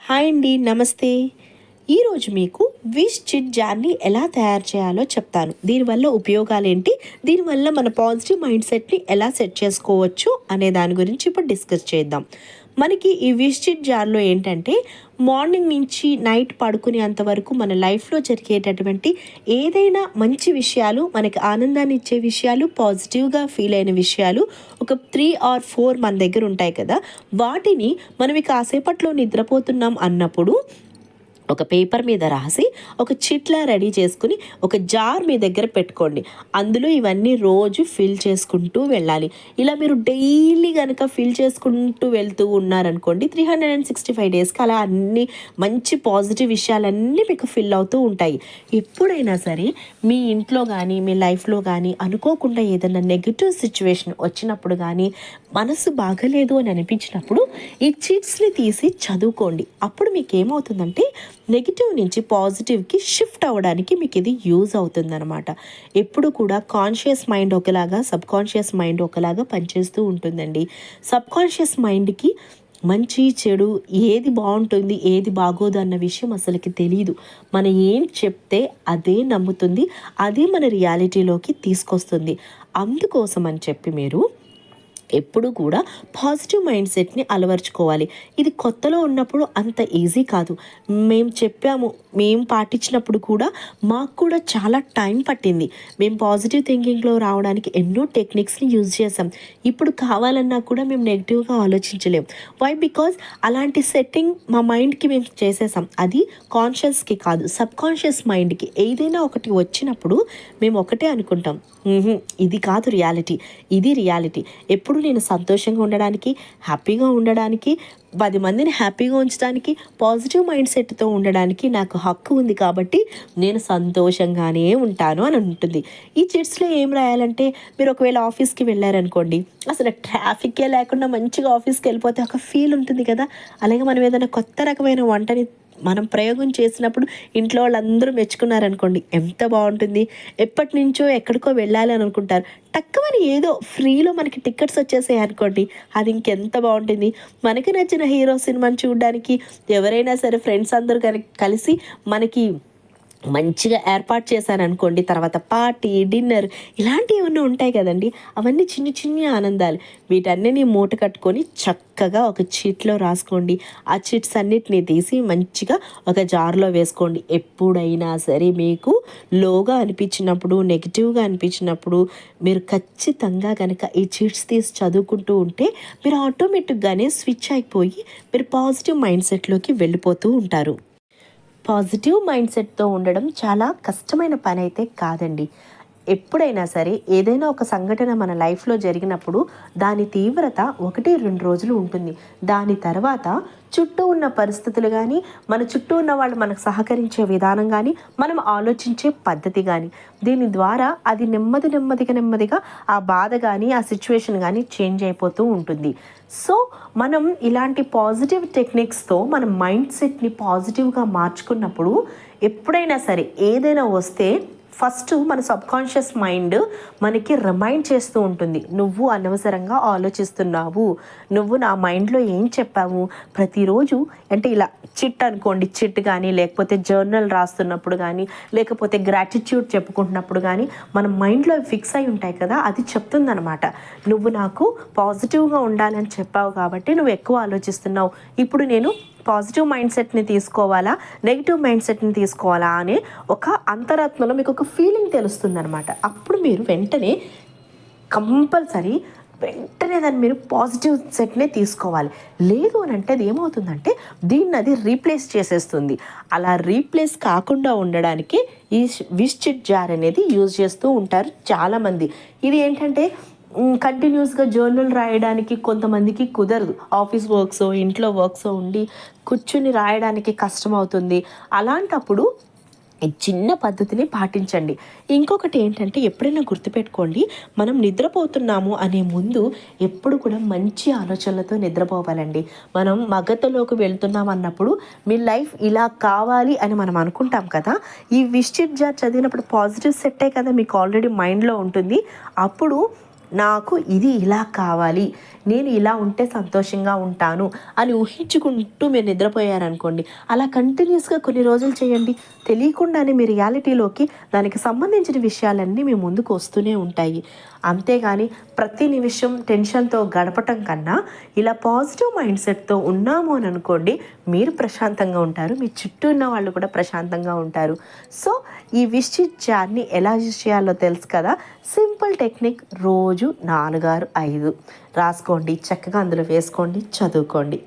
Hi అండి, నమస్తే. ఈరోజు మీకు విష్ చిట్ జార్ని ఎలా తయారు చేయాలో చెప్తాను. దీనివల్ల ఉపయోగాలు ఏంటి, దీనివల్ల మన పాజిటివ్ మైండ్ సెట్ని ఎలా సెట్ చేసుకోవచ్చు అనే దాని గురించి ఇప్పుడు డిస్కస్ చేద్దాం. మనకి ఈ విష్ చిట్ జార్లో ఏంటంటే మార్నింగ్ నుంచి నైట్ పడుకునేంత వరకు మన లైఫ్లో జరిగేటటువంటి ఏదైనా మంచి విషయాలు, మనకి ఆనందాన్ని ఇచ్చే విషయాలు, పాజిటివ్గా ఫీల్ అయిన విషయాలు ఒక 3 or 4 మన దగ్గర ఉంటాయి కదా. వాటిని మనం కాసేపట్లో నిద్రపోతున్నాం అన్నప్పుడు ఒక పేపర్ మీద రాసి ఒక చిట్లా రెడీ చేసుకుని ఒక జార్ మీ దగ్గర పెట్టుకోండి. అందులో ఇవన్నీ రోజు ఫిల్ చేసుకుంటూ వెళ్ళాలి. ఇలా మీరు డైలీ కనుక ఫిల్ చేసుకుంటూ వెళ్తూ ఉన్నారనుకోండి, 365 డేస్కి అలా అన్ని మంచి పాజిటివ్ విషయాలన్నీ మీకు ఫిల్ అవుతూ ఉంటాయి. ఎప్పుడైనా సరే మీ ఇంట్లో కానీ మీ లైఫ్లో కానీ అనుకోకుండా ఏదైనా నెగిటివ్ సిచ్యువేషన్ వచ్చినప్పుడు కానీ, మనసు బాగలేదు అని అనిపించినప్పుడు ఈ చిట్స్ని తీసి చదువుకోండి. అప్పుడు మీకు ఏమవుతుందంటే నెగిటివ్ నుంచి పాజిటివ్కి షిఫ్ట్ అవ్వడానికి మీకు ఇది యూజ్ అవుతుందన్నమాట. ఎప్పుడు కూడా కాన్షియస్ మైండ్ ఒకలాగా, సబ్ కాన్షియస్ మైండ్ ఒకలాగా పనిచేస్తూ ఉంటుందండి. సబ్ కాన్షియస్ మైండ్కి మంచి చెడు, ఏది బాగుంటుంది ఏది బాగోదు అన్న విషయం అసలుకి తెలియదు. మనం ఏం చెప్తే అదే నమ్ముతుంది, అదే మన రియాలిటీలోకి తీసుకొస్తుంది. అందుకోసం అని చెప్పి మీరు ఎప్పుడు కూడా పాజిటివ్ మైండ్ సెట్ని అలవర్చుకోవాలి. ఇది కొత్తలో ఉన్నప్పుడు అంత ఈజీ కాదు. మేము చెప్పాము, మేము పాటించినప్పుడు కూడా మాకు కూడా చాలా టైం పట్టింది. మేము పాజిటివ్ థింకింగ్లో రావడానికి ఎన్నో టెక్నిక్స్ని యూజ్ చేసాం. ఇప్పుడు కావాలన్నా కూడా మేము నెగిటివ్గా ఆలోచించలేం. వై? బికాజ్ అలాంటి సెట్టింగ్ మా మైండ్కి మేము చేసేసాం. అది కాన్షియస్కి కాదు, సబ్ కాన్షియస్ మైండ్కి. ఏదైనా ఒకటి వచ్చినప్పుడు మేము ఒకటే అనుకుంటాం, ఇది కాదు రియాలిటీ, ఇది రియాలిటీ. ఎప్పుడు నేను సంతోషంగా ఉండడానికి, హ్యాపీగా ఉండడానికి, 10 మందిని హ్యాపీగా ఉంచడానికి, పాజిటివ్ మైండ్ సెట్తో ఉండడానికి నాకు హక్కు ఉంది, కాబట్టి నేను సంతోషంగానే ఉంటాను అని ఉంటుంది. ఈ చిట్స్లో ఏం రాయాలంటే, మీరు ఒకవేళ ఆఫీస్కి వెళ్ళారనుకోండి, అసలు ట్రాఫిక్కే లేకుండా మంచిగా ఆఫీస్కి వెళ్ళిపోతే ఒక ఫీల్ ఉంటుంది కదా. అలాగే మనం ఏదైనా కొత్త రకమైన వంటని మనం ప్రయోగం చేసినప్పుడు ఇంట్లో వాళ్ళందరూ మెచ్చుకున్నారనుకోండి, ఎంత బాగుంటుంది. ఎప్పటి నుంచో ఎక్కడికో వెళ్ళాలి అని అనుకుంటారు, టక్కుమని ఏదో ఫ్రీలో మనకి టికెట్స్ వచ్చేసాయి అనుకోండి, అది ఇంకెంత బాగుంటుంది. మనకి నచ్చిన హీరో సినిమాని చూడడానికి ఎవరైనా సరే ఫ్రెండ్స్ అందరూ కలిసి మనకి మంచిగా ఏర్పాటు చేశారనుకోండి, తర్వాత పార్టీ, డిన్నర్ ఇలాంటివి ఏమన్నా ఉంటాయి కదండి. అవన్నీ చిన్న చిన్న ఆనందాలు. వీటన్నిటిని మూట కట్టుకొని చక్కగా ఒక చీట్లో రాసుకోండి. ఆ చిట్స్ అన్నిటిని తీసి మంచిగా ఒక జార్లో వేసుకోండి. ఎప్పుడైనా సరే మీకు లోగా అనిపించినప్పుడు, నెగిటివ్గా అనిపించినప్పుడు మీరు ఖచ్చితంగా కనుక ఈ చిట్స్ తీసి చదువుకుంటూ ఉంటే మీరు ఆటోమేటిక్గానే స్విచ్ అయిపోయి మీరు పాజిటివ్ మైండ్ సెట్లోకి వెళ్ళిపోతూ ఉంటారు. పాజిటివ్ మైండ్ సెట్తో ఉండడం చాలా కష్టమైన పని అయితే కాదండి. ఎప్పుడైనా సరే ఏదైనా ఒక సంఘటన మన లైఫ్లో జరిగినప్పుడు దాని తీవ్రత 1-2 రోజులు ఉంటుంది. దాని తర్వాత చుట్టూ ఉన్న పరిస్థితులు కానీ, మన చుట్టూ ఉన్న వాళ్ళు మనకు సహకరించే విధానం కానీ, మనం ఆలోచించే పద్ధతి కానీ, దీని ద్వారా అది నెమ్మదిగా ఆ బాధ కానీ, ఆ సిచ్యువేషన్ కానీ చేంజ్ అయిపోతూ ఉంటుంది. సో మనం ఇలాంటి పాజిటివ్ టెక్నిక్స్తో మన మైండ్ సెట్ని పాజిటివ్గా మార్చుకున్నప్పుడు ఎప్పుడైనా సరే ఏదైనా వస్తే ఫస్ట్ మన సబ్కాన్షియస్ మైండ్ మనకి రిమైండ్ చేస్తూ ఉంటుంది, నువ్వు అనవసరంగా ఆలోచిస్తున్నావు, నువ్వు నా మైండ్లో ఏం చెప్పావు. ప్రతిరోజు అంటే ఇలా చిట్ అనుకోండి, చిట్ కానీ, లేకపోతే జర్నల్ రాస్తున్నప్పుడు కానీ, లేకపోతే గ్రాటిట్యూడ్ చెప్పుకుంటున్నప్పుడు కానీ మన మైండ్లో ఫిక్స్ అయి ఉంటాయి కదా, అది చెప్తుందనమాట, నువ్వు నాకు పాజిటివ్గా ఉండాలని చెప్పావు కాబట్టి నువ్వు ఎక్కువ ఆలోచిస్తున్నావు. ఇప్పుడు నేను పాజిటివ్ మైండ్ సెట్ని తీసుకోవాలా, నెగిటివ్ మైండ్ సెట్ని తీసుకోవాలా అనే ఒక అంతరాత్మలో మీకు ఒక ఫీలింగ్ తెలుస్తుంది అనమాట. అప్పుడు మీరు వెంటనే దాన్ని మీరు పాజిటివ్ సెట్నే తీసుకోవాలి. లేదు అని అంటే అది ఏమవుతుందంటే దీన్ని అది రీప్లేస్ చేసేస్తుంది. అలా రీప్లేస్ కాకుండా ఉండడానికి ఈ విష్ చిట్ జార్ అనేది యూజ్ చేస్తూ ఉంటారు చాలామంది. ఇది ఏంటంటే కంటిన్యూస్గా జర్నల్ రాయడానికి కొంతమందికి కుదరదు. ఆఫీస్ వర్క్స్, ఇంట్లో వర్క్స్ ఉండి కూర్చుని రాయడానికి కష్టం అవుతుంది. అలాంటప్పుడు ఈ చిన్న పద్ధతిని పాటించండి. ఇంకొకటి ఏంటంటే ఎప్పుడైనా గుర్తుపెట్టుకోండి, మనం నిద్రపోతున్నాము అనే ముందు ఎప్పుడు కూడా మంచి ఆలోచనలతో నిద్రపోవాలండి. మనం మగతలోకి వెళ్తున్నాం అన్నప్పుడు మీ లైఫ్ ఇలా కావాలి అని మనం అనుకుంటాం కదా. ఈ విష్ చిట్ జార్ చదివినప్పుడు పాజిటివ్ సెట్టే కదా మీకు ఆల్రెడీ మైండ్లో ఉంటుంది. అప్పుడు నాకు ఇది ఇలా కావాలి, నేను ఇలా ఉంటే సంతోషంగా ఉంటాను అని ఊహించుకుంటూ మీరు నిద్రపోయారనుకోండి, అలా కంటిన్యూస్గా కొన్ని రోజులు చేయండి. తెలియకుండానే మీ రియాలిటీలోకి దానికి సంబంధించిన విషయాలన్నీ మీ ముందుకు వస్తూనే ఉంటాయి. అంతేగాని ప్రతి నిమిషం టెన్షన్తో గడపటం కన్నా ఇలా పాజిటివ్ మైండ్ సెట్తో ఉన్నాము అని అనుకోండి, మీరు ప్రశాంతంగా ఉంటారు, మీ చుట్టూ ఉన్న వాళ్ళు కూడా ప్రశాంతంగా ఉంటారు. సో ఈ విశ్చిత్ జార్ని ఎలా యూజ్ చేయాలో తెలుసు కదా. సింపుల్ టెక్నిక్, రోజు 4, 6, 5 రాసుకోండి, చక్కగా అందులో వేసుకోండి, చదువుకోండి.